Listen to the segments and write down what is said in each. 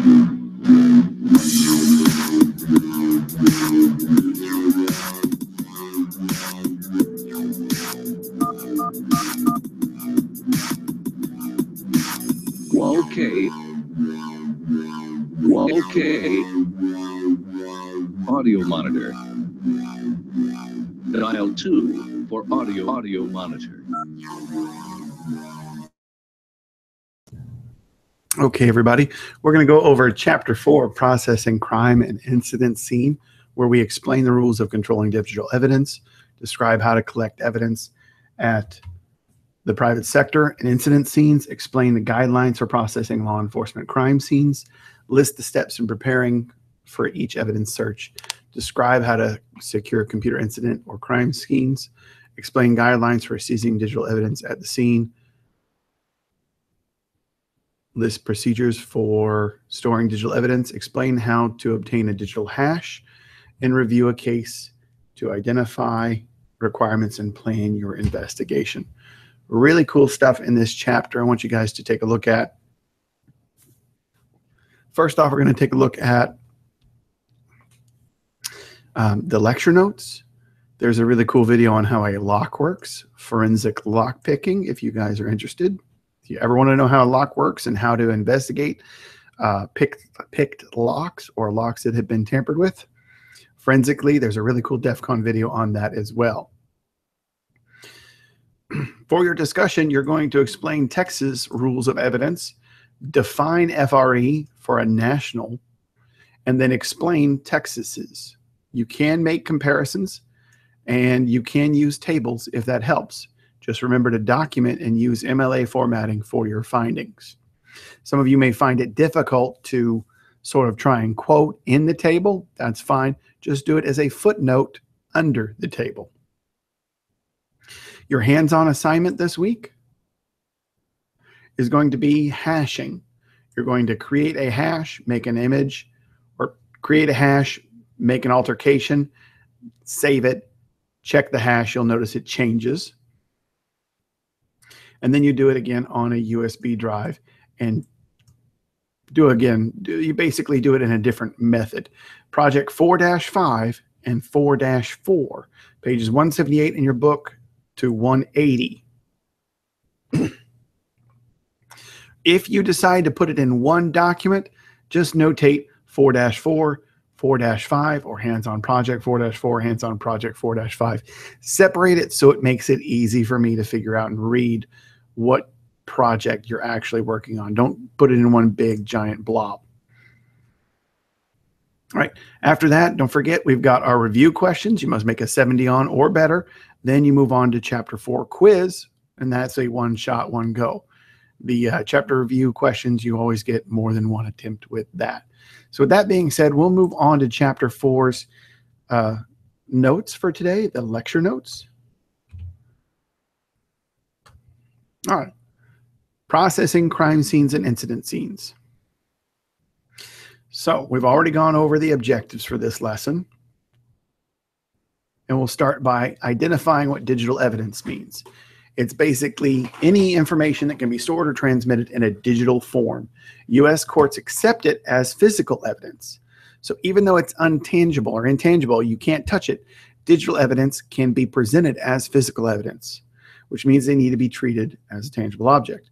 Okay. Okay. Audio monitor. Dial 2 for audio monitor. Okay, everybody, we're going to go over Chapter 4, Processing Crime and Incident Scene, where we explain the rules of controlling digital evidence, describe how to collect evidence at the private sector and incident scenes, explain the guidelines for processing law enforcement crime scenes, list the steps in preparing for each evidence search, describe how to secure computer incident or crime scenes, explain guidelines for seizing digital evidence at the scene, list procedures for storing digital evidence, explain how to obtain a digital hash, and review a case to identify requirements and plan your investigation. Really cool stuff in this chapter I want you guys to take a look at. First off, we're going to take a look at the lecture notes. There's a really cool video on how a lock works, forensic lock picking, if you guys are interested. If you ever want to know how a lock works and how to investigate picked locks or locks that have been tampered with forensically, there's a really cool DEF CON video on that as well. For your discussion, you're going to explain Texas rules of evidence, define FRE for a national, and then explain Texas's. You can make comparisons, and you can use tables if that helps. Just remember to document and use MLA formatting for your findings. Some of you may find it difficult to sort of try and quote in the table. That's fine. Just do it as a footnote under the table. Your hands-on assignment this week is going to be hashing. You're going to create a hash, make an image, or create a hash, make an altercation, save it, check the hash. You'll notice it changes. And then you do it again on a USB drive and you basically do it in a different method. Project 4-5 and 4-4, pages 178 in your book to 180. If you decide to put it in one document, just notate 4-4, 4-5, or hands-on project 4-4, hands-on project 4-5. Separate it so it makes it easy for me to figure out and read what project you're actually working on. Don't put it in one big giant blob. All right. After that, don't forget we've got our review questions. You must make a 70 on or better. Then you move on to Chapter 4 quiz, and that's a one-shot, one-go. The chapter review questions, you always get more than one attempt with that. So with that being said, we'll move on to Chapter 4's notes for today, the lecture notes. All right. Processing crime scenes and incident scenes. So we've already gone over the objectives for this lesson. And we'll start by identifying what digital evidence means. It's basically any information that can be stored or transmitted in a digital form. U.S. courts accept it as physical evidence. So even though it's untangible or intangible, you can't touch it, digital evidence can be presented as physical evidence, which means they need to be treated as a tangible object.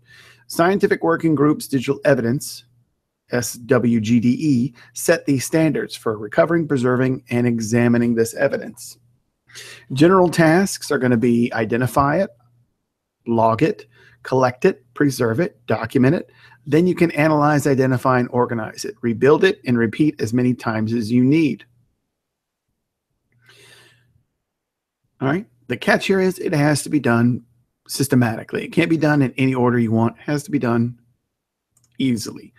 Scientific working groups, digital evidence, SWGDE, set these standards for recovering, preserving, and examining this evidence. General tasks are going to be identify it, log it, collect it, preserve it, document it. Then you can analyze, identify, and organize it. Rebuild it and repeat as many times as you need. All right. The catch here is it has to be done systematically. It can't be done in any order you want. It has to be done easily.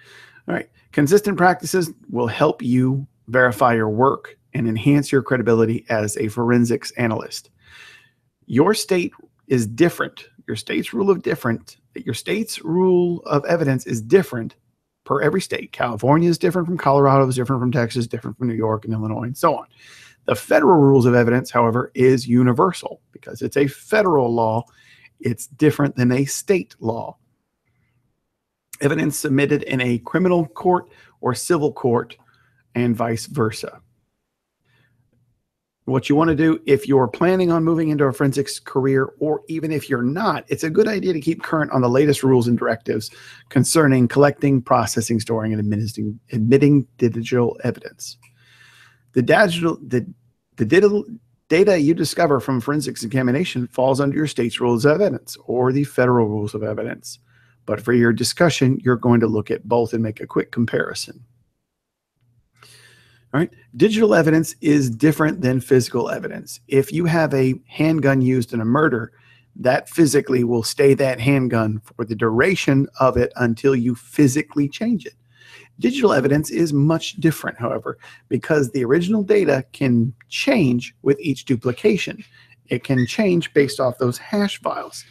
All right. Consistent practices will help you verify your work and enhance your credibility as a forensics analyst. Your state is different. Your state's rule of evidence is different per every state. California is different from Colorado, is different from Texas, different from New York and Illinois, and so on. The federal rules of evidence, however, is universal because it's a federal law. It's different than a state law. Evidence submitted in a criminal court or civil court, and vice versa. What you want to do if you're planning on moving into a forensics career, or even if you're not, it's a good idea to keep current on the latest rules and directives concerning collecting, processing, storing, and admitting digital evidence. The digital data you discover from forensics examination falls under your state's rules of evidence or the federal rules of evidence. But for your discussion, you're going to look at both and make a quick comparison. All right. Digital evidence is different than physical evidence. If you have a handgun used in a murder, that physically will stay that handgun for the duration of it until you physically change it. Digital evidence is much different, however, because the original data can change with each duplication. It can change based off those hash files.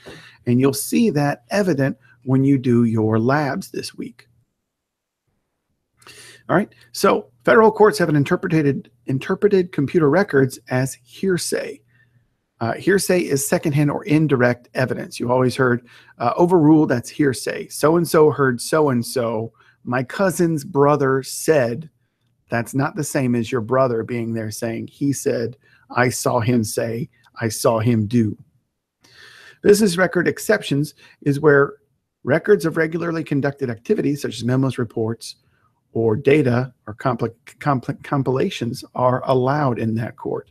And you'll see that evident when you do your labs this week. All right, so federal courts have interpreted computer records as hearsay. Hearsay is secondhand or indirect evidence. You always heard overruled, that's hearsay. So-and-so heard so-and-so. My cousin's brother said. That's not the same as your brother being there saying, he said, I saw him say, I saw him do. Business record exceptions is where records of regularly conducted activities, such as memos, reports, or data or compilations are allowed in that court.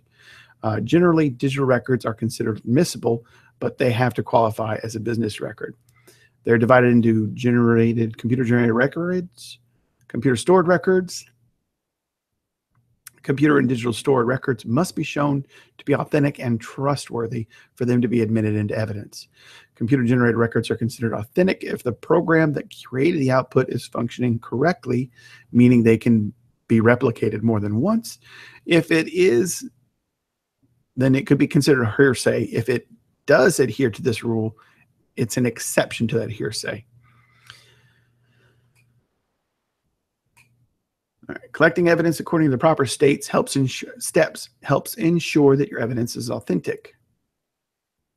Generally, digital records are considered admissible, but they have to qualify as a business record. They're divided into computer-generated records, computer-stored records. Computer and digital stored records must be shown to be authentic and trustworthy for them to be admitted into evidence. Computer-generated records are considered authentic if the program that created the output is functioning correctly, meaning they can be replicated more than once. If it is, then it could be considered hearsay. If it does adhere to this rule, it's an exception to that hearsay. All right. Collecting evidence according to the proper states helps ensure that your evidence is authentic.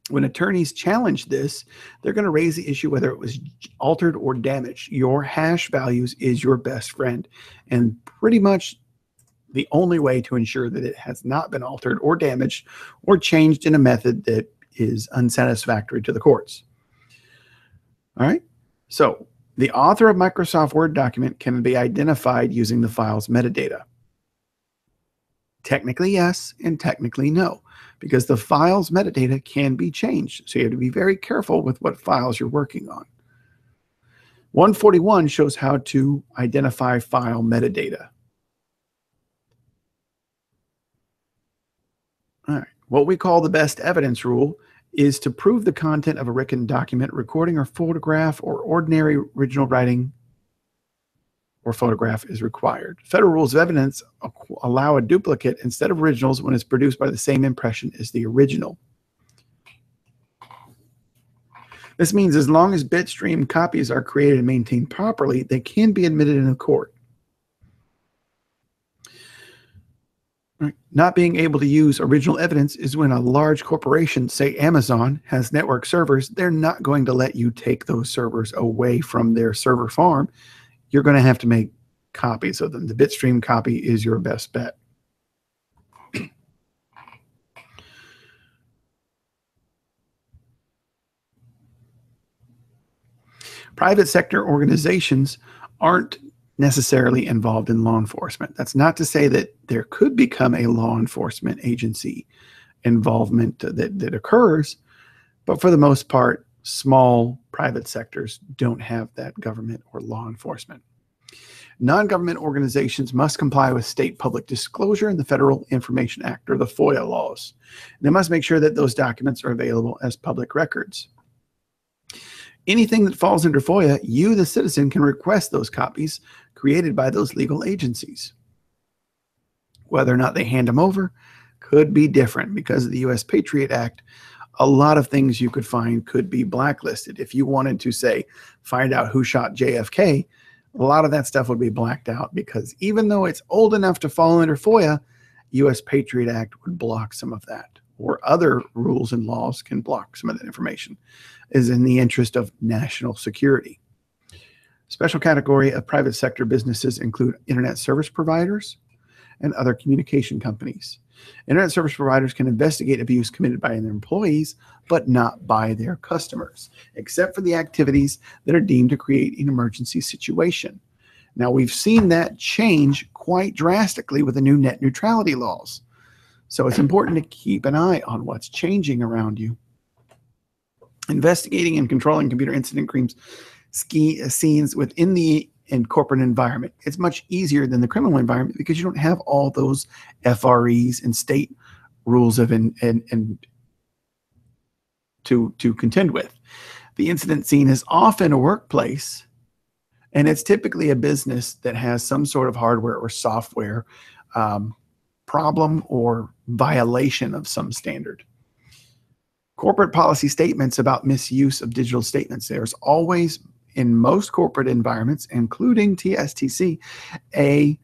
When attorneys challenge this, they're going to raise the issue whether it was altered or damaged. Your hash values is your best friend, and pretty much the only way to ensure that it has not been altered or damaged or changed in a method that is unsatisfactory to the courts. All right, so the author of Microsoft Word document can be identified using the file's metadata. Technically yes, and technically no, because the file's metadata can be changed. So you have to be very careful with what files you're working on. 141 shows how to identify file metadata. All right, what we call the best evidence rule is to prove the content of a written document, recording, or photograph, or ordinary original writing or photograph is required. Federal rules of evidence allow a duplicate instead of originals when it's produced by the same impression as the original. This means as long as bitstream copies are created and maintained properly, they can be admitted in a court. Not being able to use original evidence is when a large corporation, say Amazon, has network servers. They're not going to let you take those servers away from their server farm. You're going to have to make copies of them. The bitstream copy is your best bet. Private sector organizations aren't necessarily involved in law enforcement. That's not to say that there could become a law enforcement agency involvement that occurs, but for the most part, small private sectors don't have that government or law enforcement. Non-government organizations must comply with state public disclosure and the Federal Information Act, or the FOIA laws. They must make sure that those documents are available as public records. Anything that falls under FOIA, you, the citizen, can request those copies created by those legal agencies. Whether or not they hand them over could be different. Because of the U.S. Patriot Act, a lot of things you could find could be blacklisted. If you wanted to, say, find out who shot JFK, a lot of that stuff would be blacked out, because even though it's old enough to fall under FOIA, U.S. Patriot Act would block some of that, or other rules and laws can block some of that information, is in the interest of national security. Special category of private sector businesses include internet service providers and other communication companies. Internet service providers can investigate abuse committed by their employees, but not by their customers, except for the activities that are deemed to create an emergency situation. Now, we've seen that change quite drastically with the new net neutrality laws. So it's important to keep an eye on what's changing around you. Investigating and controlling computer incident scenes within the corporate environment. It's much easier than the criminal environment because you don't have all those FREs and state rules of to contend with. The incident scene is often a workplace, and it's typically a business that has some sort of hardware or software problem or violation of some standard. Corporate policy statements about misuse of digital statements. There's always, in most corporate environments, including TSTC, a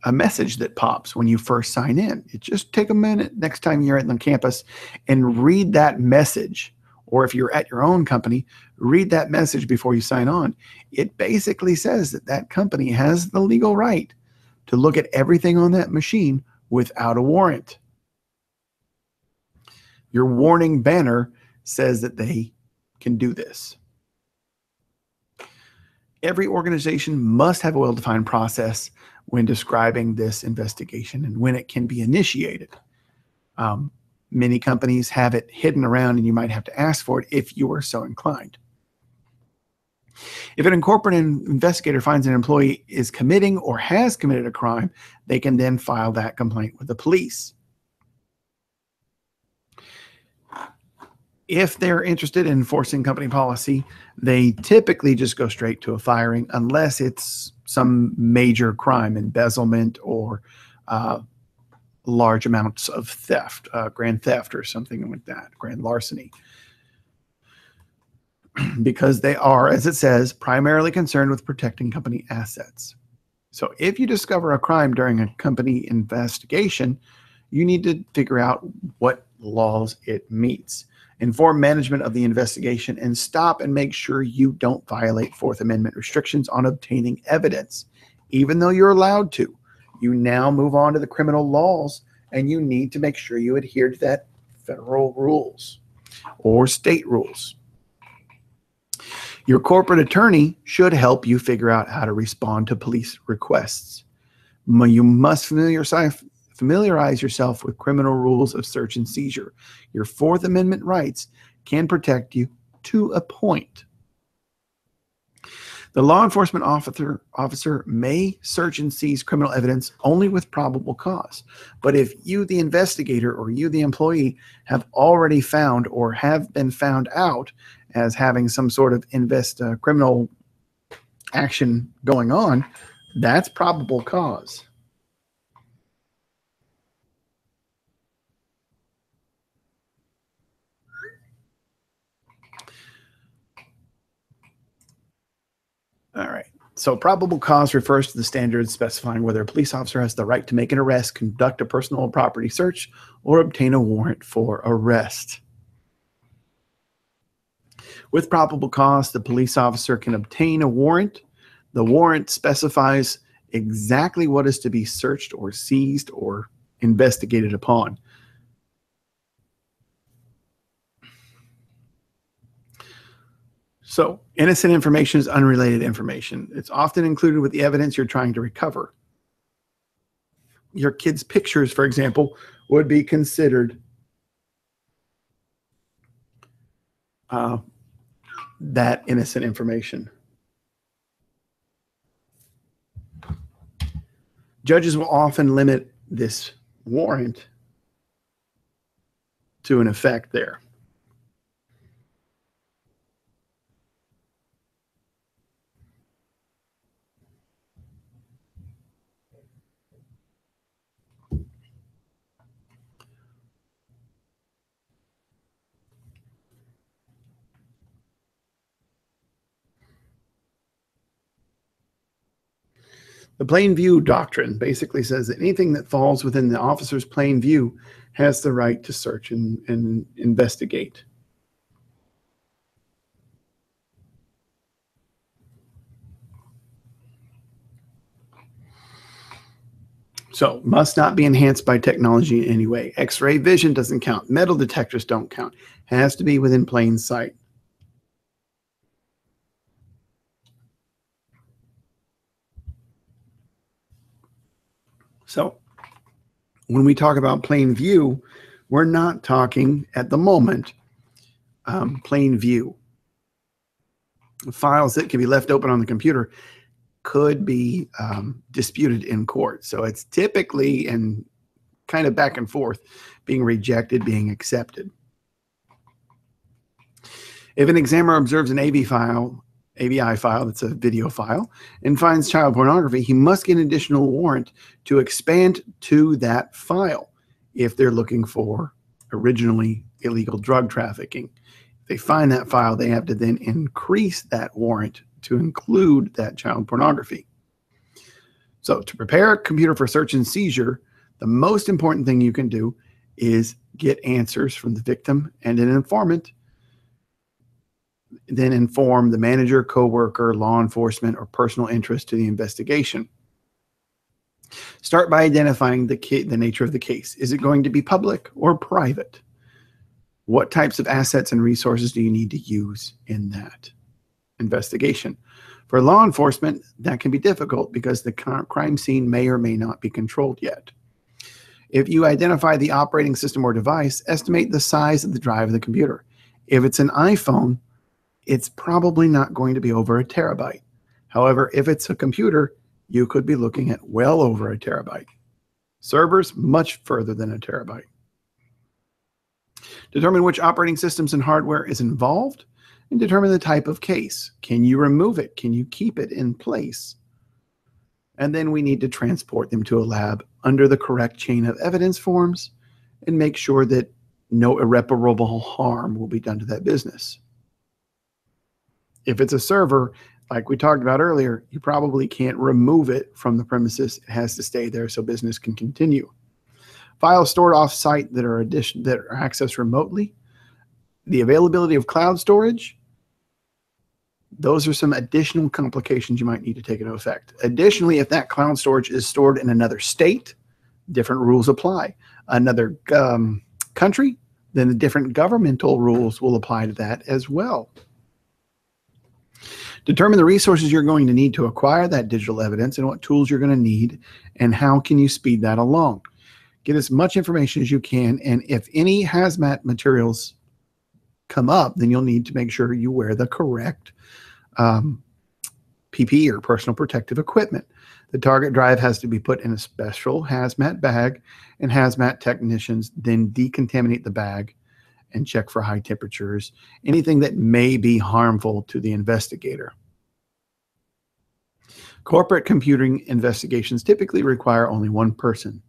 message that pops when you first sign in. It just take a minute next time you're at the campus and read that message. Or if you're at your own company, read that message before you sign on. It basically says that that company has the legal right to look at everything on that machine without a warrant. Your warning banner says that they can do this. Every organization must have a well-defined process when describing this investigation and when it can be initiated. Many companies have it hidden around, and you might have to ask for it if you are so inclined. If an corporate investigator finds an employee is committing or has committed a crime, they can then file that complaint with the police. If they're interested in enforcing company policy, they typically just go straight to a firing unless it's some major crime, embezzlement, or large amounts of theft, grand theft or something like that, grand larceny. Because they are, as it says, primarily concerned with protecting company assets. So if you discover a crime during a company investigation, you need to figure out what laws it meets. Inform management of the investigation and stop and make sure you don't violate Fourth Amendment restrictions on obtaining evidence. Even though you're allowed to, you now move on to the criminal laws, and you need to make sure you adhere to that federal rules or state rules. Your corporate attorney should help you figure out how to respond to police requests. You must familiarize yourself with criminal rules of search and seizure. Your Fourth Amendment rights can protect you to a point. The law enforcement officer may search and seize criminal evidence only with probable cause. But if you, the investigator, or you, the employee, have already found or have been found out as having some sort of criminal action going on, that's probable cause. All right. So probable cause refers to the standards specifying whether a police officer has the right to make an arrest, conduct a personal or property search, or obtain a warrant for arrest. With probable cause, the police officer can obtain a warrant. The warrant specifies exactly what is to be searched or seized or investigated upon. So, innocent information is unrelated information. It's often included with the evidence you're trying to recover. Your kids' pictures, for example, would be considered that innocent information. Judges will often limit this warrant to an effect there. The plain view doctrine basically says that anything that falls within the officer's plain view has the right to search and investigate. So must not be enhanced by technology in any way. X-ray vision doesn't count. Metal detectors don't count. Has to be within plain sight. So when we talk about plain view, we're not talking at the moment plain view. Files that can be left open on the computer could be disputed in court. So it's typically and kind of back and forth, being rejected, being accepted. If an examiner observes an AVI file, that's a video file, and finds child pornography, he must get an additional warrant to expand to that file if they're looking for originally illegal drug trafficking. If they find that file, they have to then increase that warrant to include that child pornography. So to prepare a computer for search and seizure, the most important thing you can do is get answers from the victim and an informant, then inform the manager, coworker, law enforcement, or personal interest to the investigation. Start by identifying the nature of the case. Is it going to be public or private? What types of assets and resources do you need to use in that investigation? For law enforcement, that can be difficult because the crime scene may or may not be controlled yet. If you identify the operating system or device, estimate the size of the drive of the computer. If it's an iPhone, it's probably not going to be over a terabyte. However, if it's a computer, you could be looking at well over a terabyte. Servers, much further than a terabyte. Determine which operating systems and hardware is involved, and determine the type of case. Can you remove it? Can you keep it in place? And then we need to transport them to a lab under the correct chain of evidence forms and make sure that no irreparable harm will be done to that business. If it's a server, like we talked about earlier, you probably can't remove it from the premises. It has to stay there so business can continue. Files stored off-site that are accessed remotely. The availability of cloud storage. Those are some additional complications you might need to take into effect. Additionally, if that cloud storage is stored in another state, different rules apply. Another country, then the different governmental rules will apply to that as well. Determine the resources you're going to need to acquire that digital evidence and what tools you're going to need and how can you speed that along. Get as much information as you can, and if any hazmat materials come up, then you'll need to make sure you wear the correct PPE or personal protective equipment. The target drive has to be put in a special hazmat bag, and hazmat technicians then decontaminate the bag and check for high temperatures, anything that may be harmful to the investigator. Corporate computing investigations typically require only one person.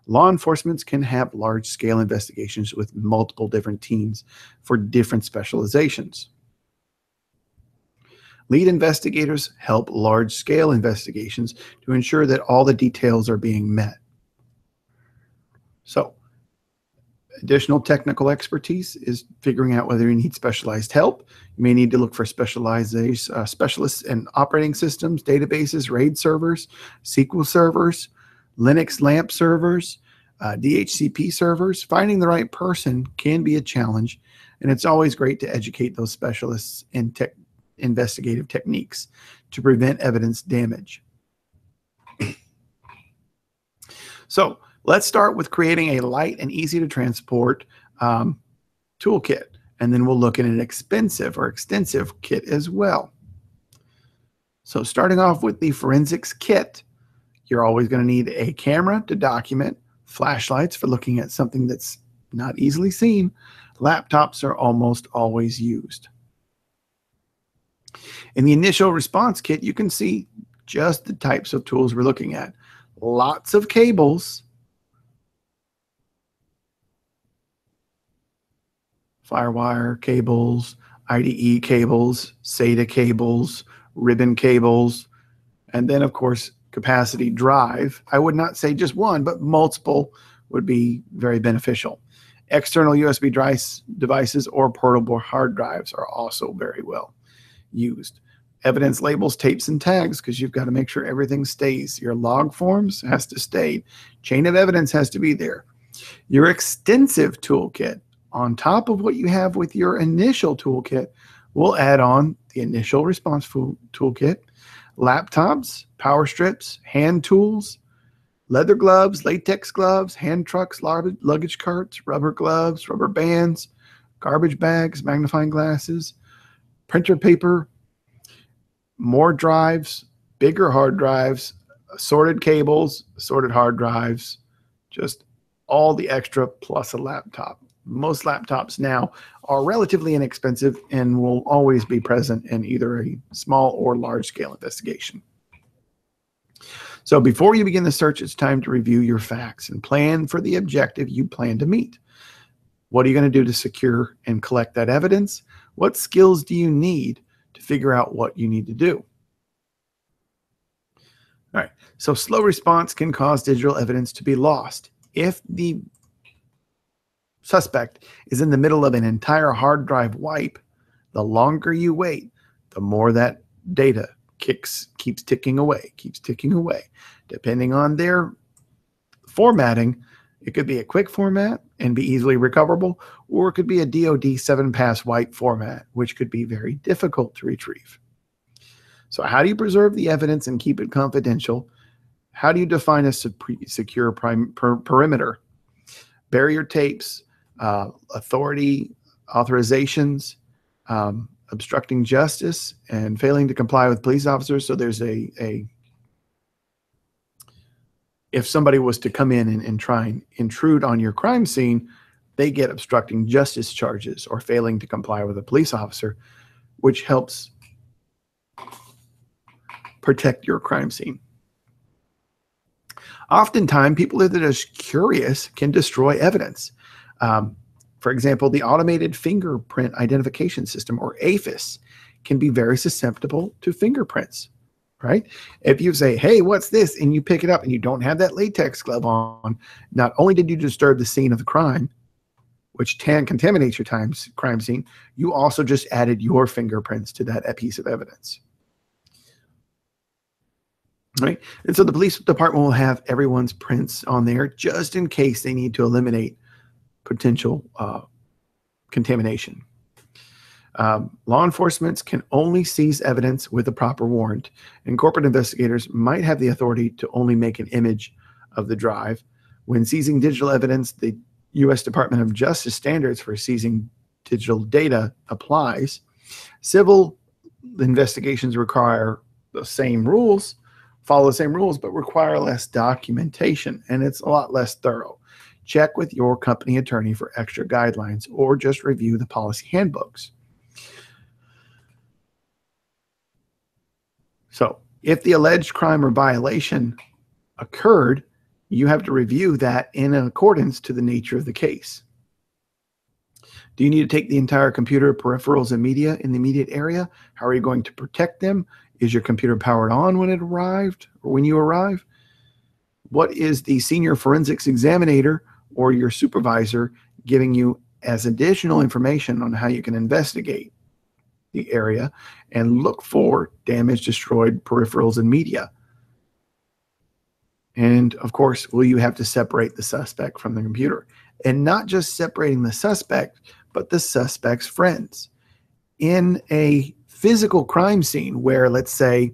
Law enforcement can have large-scale investigations with multiple different teams for different specializations. Lead investigators help large-scale investigations to ensure that all the details are being met. So, additional technical expertise is figuring out whether you need specialized help. You may need to look for specialists in operating systems, databases, RAID servers, SQL servers, Linux LAMP servers, DHCP servers. Finding the right person can be a challenge, and it's always great to educate those specialists in investigative techniques to prevent evidence damage. So let's start with creating a light and easy to transport toolkit, and then we'll look at an expensive or extensive kit as well. So starting off with the forensics kit, you're always going to need a camera to document, flashlights for looking at something that's not easily seen. Laptops are almost always used. In the initial response kit, you can see just the types of tools we're looking at. Lots of cables, FireWire cables, IDE cables, SATA cables, ribbon cables, and then, of course, capacity drive. I would not say just one, but multiple would be very beneficial. External USB devices or portable hard drives are also very well used. Evidence labels, tapes, and tags, because you've got to make sure everything stays. Your log forms has to stay. Chain of evidence has to be there. Your extensive toolkit, on top of what you have with your initial toolkit, will add on the initial response toolkit, laptops, power strips, hand tools, leather gloves, latex gloves, hand trucks, luggage carts, rubber gloves, rubber bands, garbage bags, magnifying glasses, printer paper, more drives, bigger hard drives, assorted cables, assorted hard drives, just all the extra plus a laptop. Most laptops now are relatively inexpensive and will always be present in either a small or large scale investigation. So before you begin the search, it's time to review your facts and plan for the objective you plan to meet. What are you going to do to secure and collect that evidence? What skills do you need to figure out what you need to do? All right, so slow response can cause digital evidence to be lost. If the suspect is in the middle of an entire hard drive wipe, the longer you wait, the more that data keeps ticking away. Depending on their formatting, it could be a quick format and be easily recoverable, or it could be a DoD 7-pass wipe format, which could be very difficult to retrieve. So how do you preserve the evidence and keep it confidential? How do you define a secure perimeter? Barrier tapes, authority authorizations, obstructing justice, and failing to comply with police officers. So there's if somebody was to come in and try and intrude on your crime scene, they get obstructing justice charges or failing to comply with a police officer, which helps protect your crime scene. Oftentimes, people that are just curious can destroy evidence. For example, the Automated Fingerprint Identification System, or AFIS, can be very susceptible to fingerprints, right? If you say, hey, what's this? And you pick it up and you don't have that latex glove on, not only did you disturb the scene of the crime, which contaminates your crime scene, you also just added your fingerprints to that piece of evidence. Right? And so the police department will have everyone's prints on there just in case they need to eliminate potential contamination. Law enforcement can only seize evidence with a proper warrant, and corporate investigators might have the authority to only make an image of the drive. When seizing digital evidence, the U.S. Department of Justice standards for seizing digital data applies. Civil investigations require the same rules, follow the same rules, but require less documentation, and it's a lot less thorough. Check with your company attorney for extra guidelines, or just review the policy handbooks. So if the alleged crime or violation occurred, you have to review that in accordance to the nature of the case. Do you need to take the entire computer, peripherals, and media in the immediate area? How are you going to protect them? Is your computer powered on when it arrived or when you arrive? What is the senior forensics examiner or your supervisor giving you as additional information on how you can investigate the area and look for damaged, destroyed peripherals and media? And of course, will you have to separate the suspect from the computer? And not just separating the suspect, but the suspect's friends. In a physical crime scene where, let's say,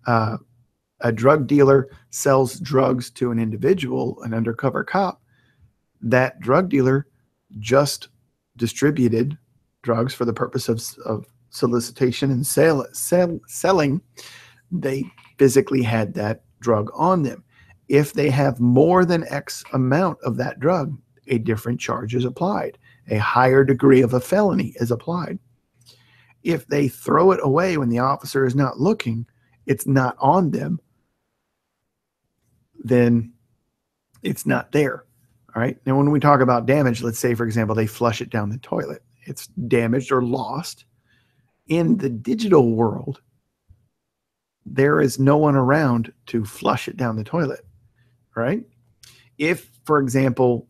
a drug dealer sells drugs to an individual, an undercover cop, that drug dealer just distributed drugs for the purpose of solicitation and selling. They physically had that drug on them. If they have more than X amount of that drug, a different charge is applied. A higher degree of a felony is applied. If they throw it away when the officer is not looking, it's not on them, then it's not there. All right. Now, when we talk about damage, let's say, for example, they flush it down the toilet. It's damaged or lost. In the digital world, there is no one around to flush it down the toilet, right? If, for example,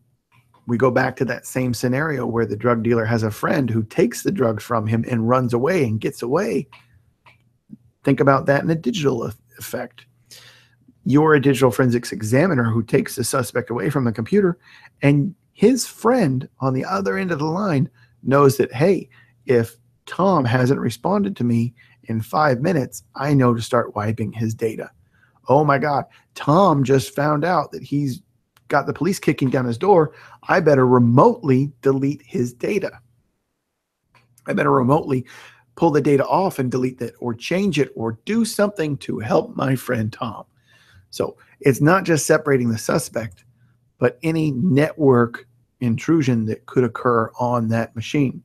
we go back to that same scenario where the drug dealer has a friend who takes the drugs from him and runs away and gets away, Think about that in a digital effect. You're a digital forensics examiner who takes the suspect away from the computer, and his friend on the other end of the line knows that, hey, if Tom hasn't responded to me in 5 minutes, I know to start wiping his data. Oh my God, Tom just found out that he's got the police kicking down his door. I better remotely delete his data. I better remotely pull the data off and delete it, or change it, or do something to help my friend Tom. So it's not just separating the suspect, but any network intrusion that could occur on that machine.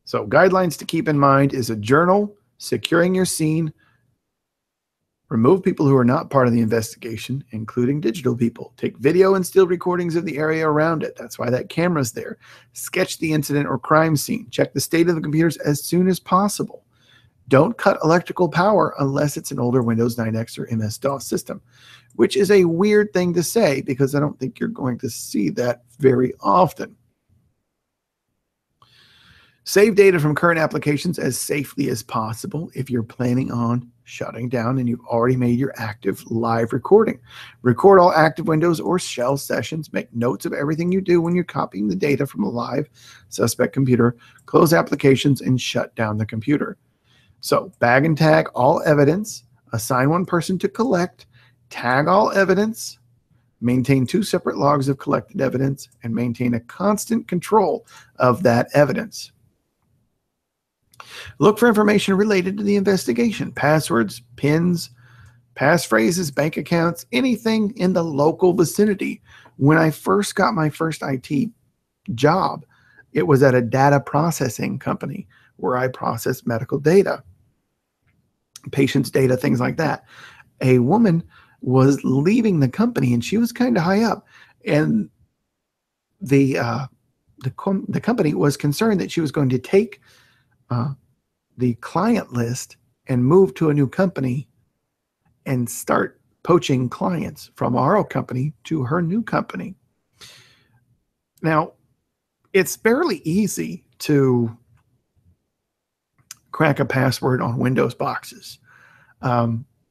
So guidelines to keep in mind is a journal, securing your scene, remove people who are not part of the investigation, including digital people. Take video and still recordings of the area around it. That's why that camera's there. Sketch the incident or crime scene. Check the state of the computers as soon as possible. Don't cut electrical power unless it's an older Windows 9X or MS-DOS system, which is a weird thing to say because I don't think you're going to see that very often. Save data from current applications as safely as possible if you're planning on shutting down and you've already made your active live recording. Record all active Windows or shell sessions. Make notes of everything you do when you're copying the data from a live suspect computer. Close applications and shut down the computer. So bag and tag all evidence, assign one person to collect, tag all evidence, maintain 2 separate logs of collected evidence, and maintain a constant control of that evidence. Look for information related to the investigation, passwords, PINs, passphrases, bank accounts, anything in the local vicinity. When I first got my first IT job, it was at a data processing company where I processed medical data, patients' data, things like that. A woman was leaving the company, and she was kind of high up, and the company was concerned that she was going to take the client list and move to a new company and start poaching clients from our old company to her new company. Now, it's fairly easy to crack a password on Windows boxes.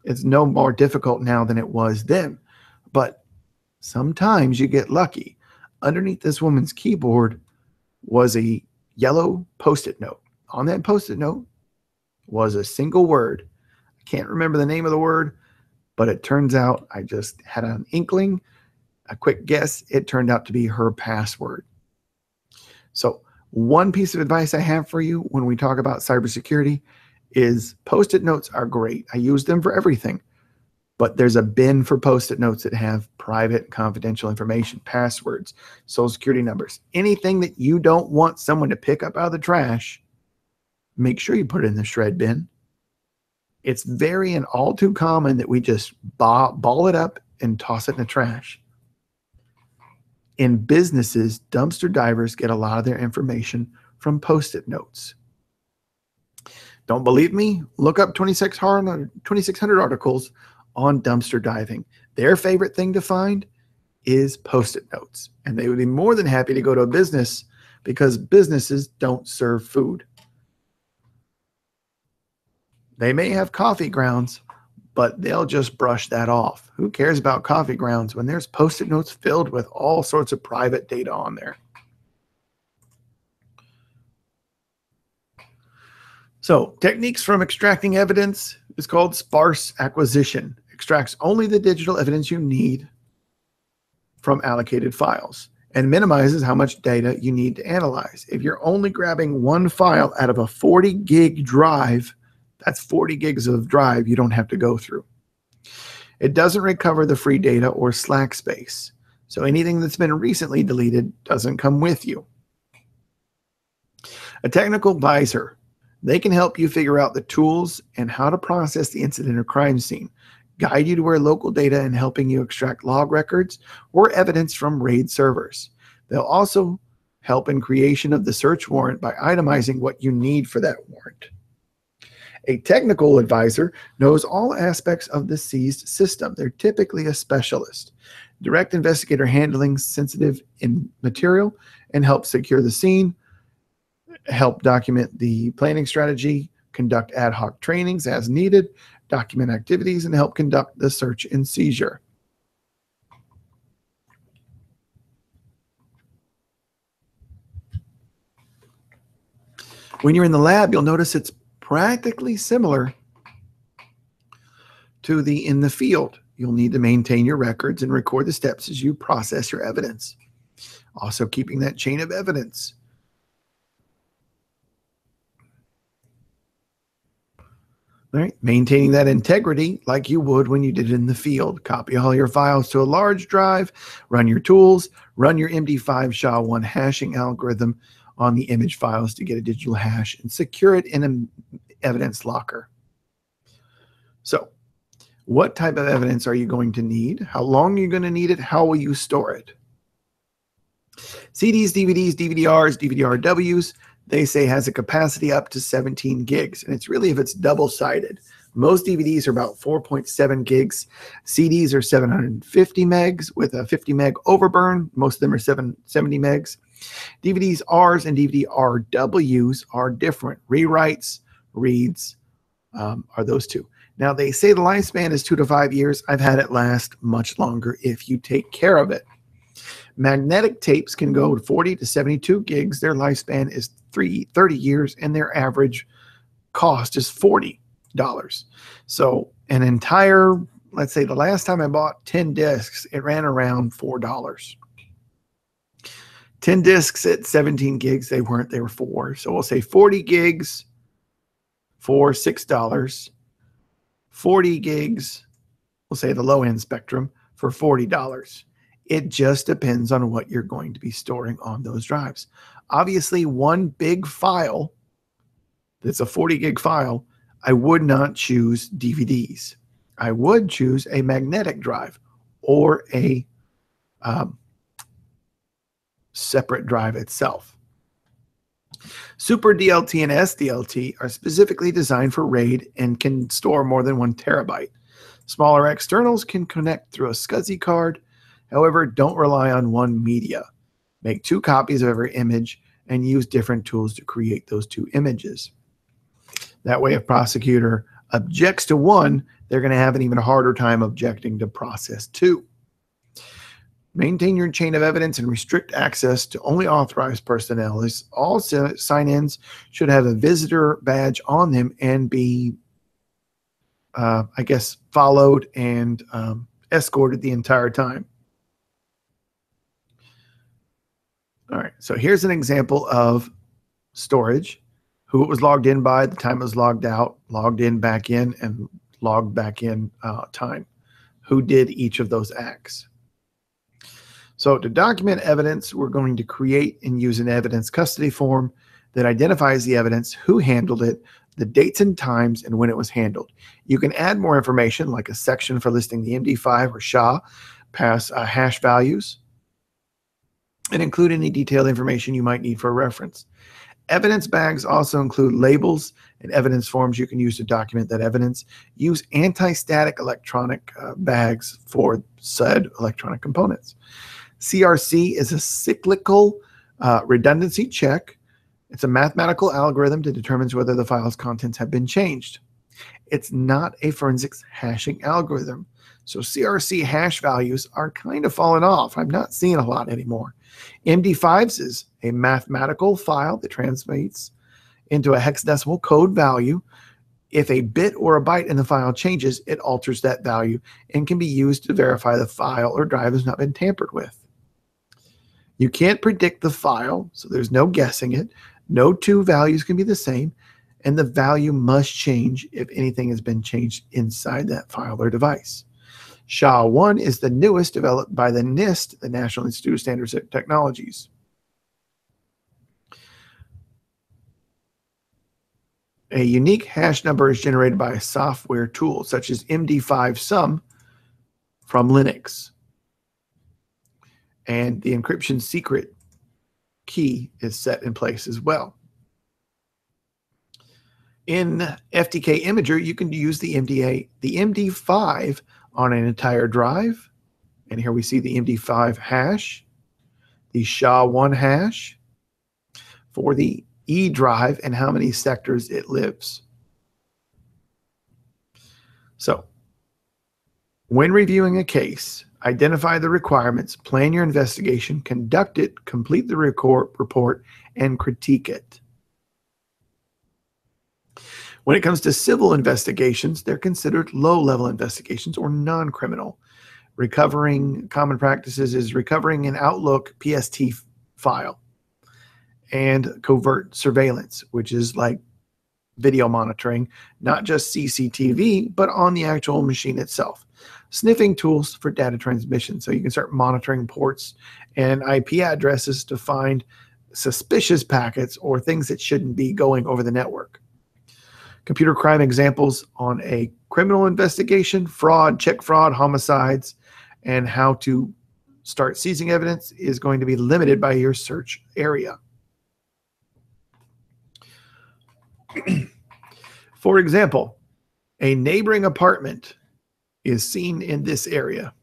It's no more difficult now than it was then, but sometimes you get lucky. Underneath this woman's keyboard was a yellow Post-it note. On that Post-it note was a single word. I can't remember the name of the word, but it turns out, I just had an inkling, a quick guess, it turned out to be her password. So one piece of advice I have for you when we talk about cybersecurity is Post-it notes are great. I use them for everything, but there's a bin for Post-it notes that have private, confidential information, passwords, social security numbers, anything that you don't want someone to pick up out of the trash. Make sure you put it in the shred bin. It's very and all too common that we just ball it up and toss it in the trash. In businesses, dumpster divers get a lot of their information from Post-it notes. Don't believe me? Look up 2600 articles on dumpster diving. Their favorite thing to find is Post-it notes. And they would be more than happy to go to a business because businesses don't serve food. They may have coffee grounds, but they'll just brush that off. Who cares about coffee grounds when there's Post-it notes filled with all sorts of private data on there? So, techniques from extracting evidence is called sparse acquisition. Extracts only the digital evidence you need from allocated files and minimizes how much data you need to analyze. If you're only grabbing one file out of a 40 gig drive, that's 40 gigs of drive you don't have to go through. It doesn't recover the free data or slack space. So anything that's been recently deleted doesn't come with you. A technical advisor, they can help you figure out the tools and how to process the incident or crime scene, guide you to where local data and helping you extract log records or evidence from RAID servers. They'll also help in creation of the search warrant by itemizing what you need for that warrant. A technical advisor knows all aspects of the seized system. They're typically a specialist. Direct investigator handling sensitive material and help secure the scene, help document the planning strategy, conduct ad hoc trainings as needed, document activities, and help conduct the search and seizure. When you're in the lab, you'll notice it's practically similar to the in the field. You'll need to maintain your records and record the steps as you process your evidence. Also keeping that chain of evidence. All right, maintaining that integrity like you would when you did it in the field. Copy all your files to a large drive, run your tools, run your MD5 SHA-1 hashing algorithm on the image files to get a digital hash, and secure it in an evidence locker. So, what type of evidence are you going to need? How long are you going to need it? How will you store it? CDs, DVDs, DVD-Rs, DVD-RWs, they say has a capacity up to 17 gigs. And it's really if it's double-sided. Most DVDs are about 4.7 gigs. CDs are 750 megs with a 50 meg overburn. Most of them are 70 megs. DVDs Rs and DVD-RWs are different. Rewrites, reads are those two. Now, they say the lifespan is 2 to 5 years. I've had it last much longer if you take care of it. Magnetic tapes can go to 40 to 72 gigs. Their lifespan is 30 years, and their average cost is $40. So an entire, let's say the last time I bought 10 discs, it ran around $4. 10 discs at 17 gigs, they were 4. So we'll say 40 gigs for $6. 40 gigs, we'll say the low-end spectrum, for $40. It just depends on what you're going to be storing on those drives. Obviously, one big file that's a 40 gig file, I would not choose DVDs. I would choose a magnetic drive or a separate drive itself. Super DLT and SDLT are specifically designed for RAID and can store more than 1 terabyte. Smaller externals can connect through a SCSI card. However, don't rely on one media. Make 2 copies of every image and use different tools to create those 2 images. That way, if prosecutor objects to one, they're going to have an even harder time objecting to process 2. Maintain your chain of evidence and restrict access to only authorized personnel. All sign-ins should have a visitor badge on them and be, I guess, followed and escorted the entire time. All right, so here's an example of storage, who it was logged in by, the time it was logged out, logged in back in, and logged back in time. Who did each of those acts? So to document evidence, we're going to create and use an evidence custody form that identifies the evidence, who handled it, the dates and times, and when it was handled. You can add more information, like a section for listing the MD5 or SHA, pass hash values, and include any detailed information you might need for reference. Evidence bags also include labels and evidence forms you can use to document that evidence. Use anti-static electronic bags for said electronic components. CRC is a cyclical redundancy check. It's a mathematical algorithm that determines whether the file's contents have been changed. It's not a forensics hashing algorithm. So CRC hash values are kind of falling off. I'm not seeing a lot anymore. MD5s is a mathematical file that translates into a hexadecimal code value. If a bit or a byte in the file changes, it alters that value and can be used to verify the file or drive has not been tampered with. You can't predict the file, so there's no guessing it. No 2 values can be the same, and the value must change if anything has been changed inside that file or device. SHA-1 is the newest, developed by the NIST, the National Institute of Standards and Technologies. A unique hash number is generated by a software tool such as MD5Sum from Linux. And the encryption secret key is set in place as well. In FTK Imager, you can use the MD5 on an entire drive. And here we see the MD5 hash, the SHA-1 hash for the E drive and how many sectors it lives So, when reviewing a case, identify the requirements, plan your investigation, conduct it, complete the report, and critique it. When it comes to civil investigations, they're considered low-level investigations or non-criminal. Recovering common practices is recovering an Outlook PST file and covert surveillance, which is like video monitoring, not just CCTV, but on the actual machine itself. Sniffing tools for data transmission. So you can start monitoring ports and IP addresses to find suspicious packets or things that shouldn't be going over the network. Computer crime examples on a criminal investigation, fraud, check fraud, homicides, and how to start seizing evidence is going to be limited by your search area. For example, a neighboring apartment is seen in this area.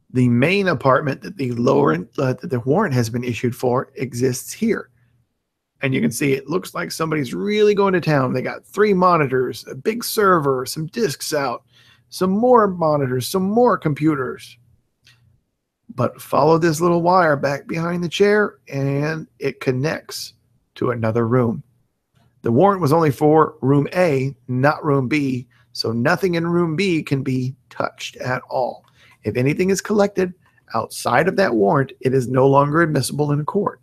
The main apartment that the warrant has been issued for exists here. And you can see it looks like somebody's really going to town. They got 3 monitors, a big server, some disks out, some more monitors, some more computers. But follow this little wire back behind the chair and it connects to another room. The warrant was only for room A, not room B, so nothing in room B can be touched at all. If anything is collected outside of that warrant, it is no longer admissible in a court.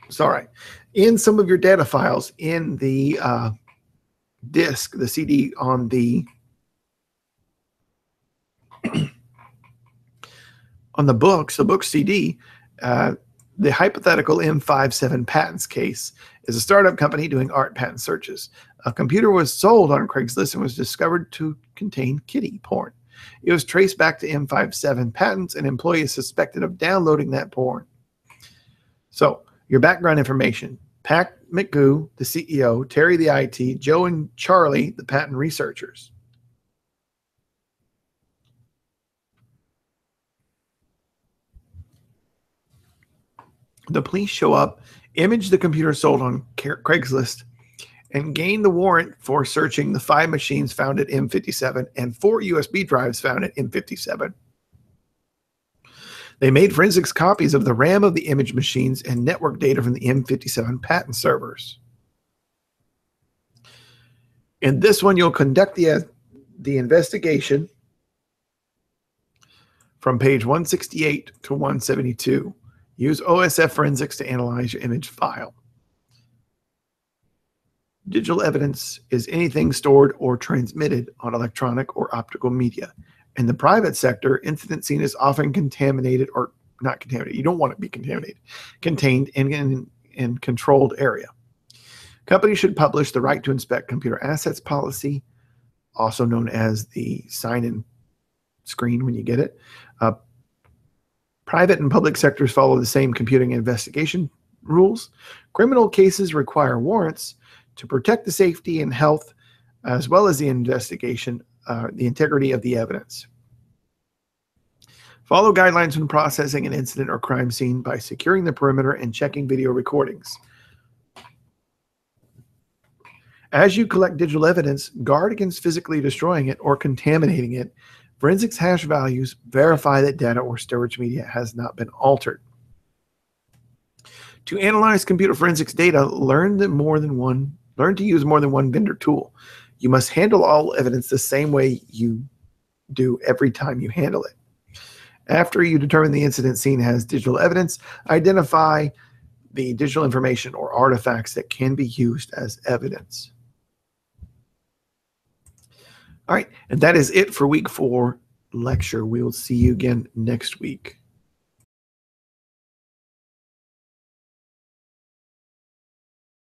Sorry. In some of your data files, in the disk, the CD on the on the books, the book CD, the hypothetical M57 patents case is a startup company doing art patent searches. A computer was sold on Craigslist and was discovered to contain kiddie porn. It was traced back to M57 patents, and employees suspected of downloading that porn. So, your background information: Pat McGoo, the CEO, Terry, the IT, Joe and Charlie, the patent researchers. The police show up, image the computer sold on Craigslist, and gain the warrant for searching the 5 machines found at M57 and 4 USB drives found at M57. They made forensics copies of the RAM of the image machines and network data from the M57 patent servers. In this one, you'll conduct the investigation from page 168 to 172. Use OSF forensics to analyze your image file. Digital evidence is anything stored or transmitted on electronic or optical media. In the private sector, incident scene is often contaminated, or not contaminated. You don't want it to be contaminated. Contained in controlled area. Companies should publish the right to inspect computer assets policy, also known as the sign-in screen when you get it. Private and public sectors follow the same computing investigation rules. Criminal cases require warrants to protect the safety and health, as well as the investigation, the integrity of the evidence. Follow guidelines when processing an incident or crime scene by securing the perimeter and checking video recordings. As you collect digital evidence, guard against physically destroying it or contaminating it. Forensics hash values verify that data or storage media has not been altered. To analyze computer forensics data, learn to use more than one vendor tool. You must handle all evidence the same way you do every time you handle it. After you determine the incident scene has digital evidence, identify the digital information or artifacts that can be used as evidence. All right, and that is it for week 4 lecture. We will see you again next week.